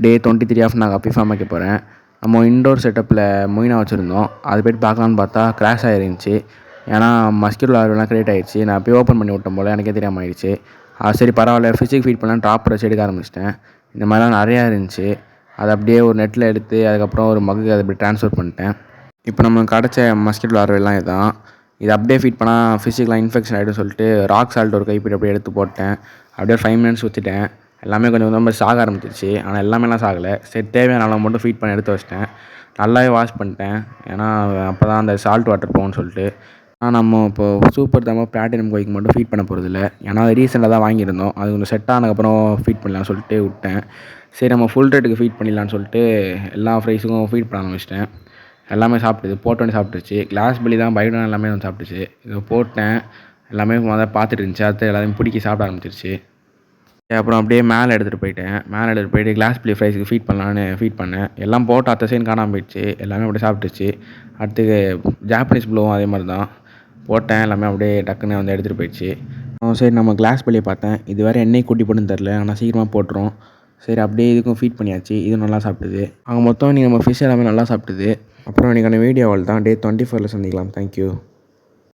டே 23 of நான் கப்பி form வைக்க போகிறேன். நம்ம இன்டோர் செட்டப்பில் மொயினா வச்சுருந்தோம். அது போய்ட்டு பார்க்கலான்னு பார்த்தா கிராஷ் ஆகிருந்துச்சி. ஏன்னா மஸ்கிட்டோ லார்வெல்லாம் கிரியேட் ஆகிடுச்சு. நான் போய் ஓப்பன் பண்ணி விட்டேன் போல், எனக்கே தெரியாமல் ஆகிடுச்சு. சரி பரவாயில்ல, ஃபிஷ்ஷுக்கு ஃபீட் பண்ணலாம் ட்ராப்பரை வச்சு எடுக்க ஆரம்பிச்சிட்டேன். இந்த மாதிரிலாம் நிறையா இருந்துச்சு. அதை அப்படியே ஒரு நெட்டில் எடுத்து அதுக்கப்புறம் ஒரு மகுக்கு அதை அப்படி ட்ரான்ஸ்ஃபர் பண்ணிட்டேன். இப்போ நம்ம கிடச்ச மஸ்கிட்டோ லார்வெல்லாம் இதுதான். இது அப்படியே ஃபீட் பண்ணால் ஃபிஷ்ஷுக்கெலாம் இன்ஃபெக்ஷன் ஆகிடும் சொல்லிட்டு ராக் சால்ட் ஒரு கைப்பிடி அப்படியே எடுத்து போட்டேன். அப்படியே 5 மினிட்ஸ் ஊற்றிட்டேன். எல்லாமே கொஞ்சம் கொஞ்சமாக சாக ஆரம்பிச்சிருச்சு. ஆனால் எல்லாமேலாம் சாகலை. சரி தேவையான அளவு மட்டும் ஃபீட் பண்ணி எடுத்து வச்சிட்டேன். நல்லாவே வாஷ் பண்ணிட்டேன். ஏன்னா அப்போ தான் அந்த சால்ட் வாட்டர் போகும்னு சொல்லிட்டு. ஆனால் நம்ம இப்போது சூப்பர் தம்மா பிளாட்டினம் கோய்க்கு மட்டும் ஃபீட் பண்ண போகிறதில்ல. ஏன்னா அது ரீசெண்டாக தான் வாங்கியிருந்தோம். அது கொஞ்சம் செட் ஆனதுக்கப்புறம் ஃபீட் பண்ணலான்னு சொல்லிட்டு விட்டேன். சரி நம்ம ஃபுல் ரேட்டுக்கு ஃபீட் பண்ணிடலான்னு சொல்லிட்டு எல்லா ஃப்ரைஸுக்கும் ஃபீட் பண்ண ஆரம்பிச்சிட்டேன். எல்லாமே சாப்பிட்டுது, போட்டோன்னே சாப்பிட்டுச்சு. கிளாஸ் பலி தான் பைடன் எல்லாமே வந்து சாப்பிட்டுச்சு. இதை போட்டேன், எல்லாமே முதல்ல பார்த்துட்டு இருந்துச்சு. அடுத்து எல்லாத்தையும் பிடிக்கி சாப்பிட ஆரம்பிச்சிருச்சு. அப்புறம் அப்படியே மேலே எடுத்துகிட்டு போயிட்டு கிளாஸ் பிளே ஃப்ரைஸுக்கு ஃபீட் பண்ணலான்னு ஃபீட் பண்ணேன். எல்லாம் போட்டு அத்த சைன் காணாமல் போயிடுச்சு. எல்லாமே அப்படியே சாப்பிட்டுச்சு. அடுத்து ஜாப்பனீஸ் ப்ளூவும் அதே மாதிரி தான் போட்டேன். எல்லாமே அப்படியே டக்குன்னு வந்து எடுத்துகிட்டு போயிடுச்சு. சரி நம்ம கிளாஸ் பள்ளியை பார்த்தேன். இது வேறு என்னைக்கு கூட்டி போட்டுன்னு தெரில, ஆனால் சீக்கிரமாக போட்டுரும். சரி அப்படியே இதுக்கும் ஃபீட் பண்ணியாச்சு. இதுவும் நல்லா சாப்பிட்டுது. அவங்க மொத்தம் இன்றைக்கி நம்ம ஃபிஷ் எல்லாமே நல்லா சாப்பிட்டுது. அப்புறம் இன்றைக்கான வீடியோ அவள் தான். டே 24ல் சந்திக்கலாம். தேங்க்யூ.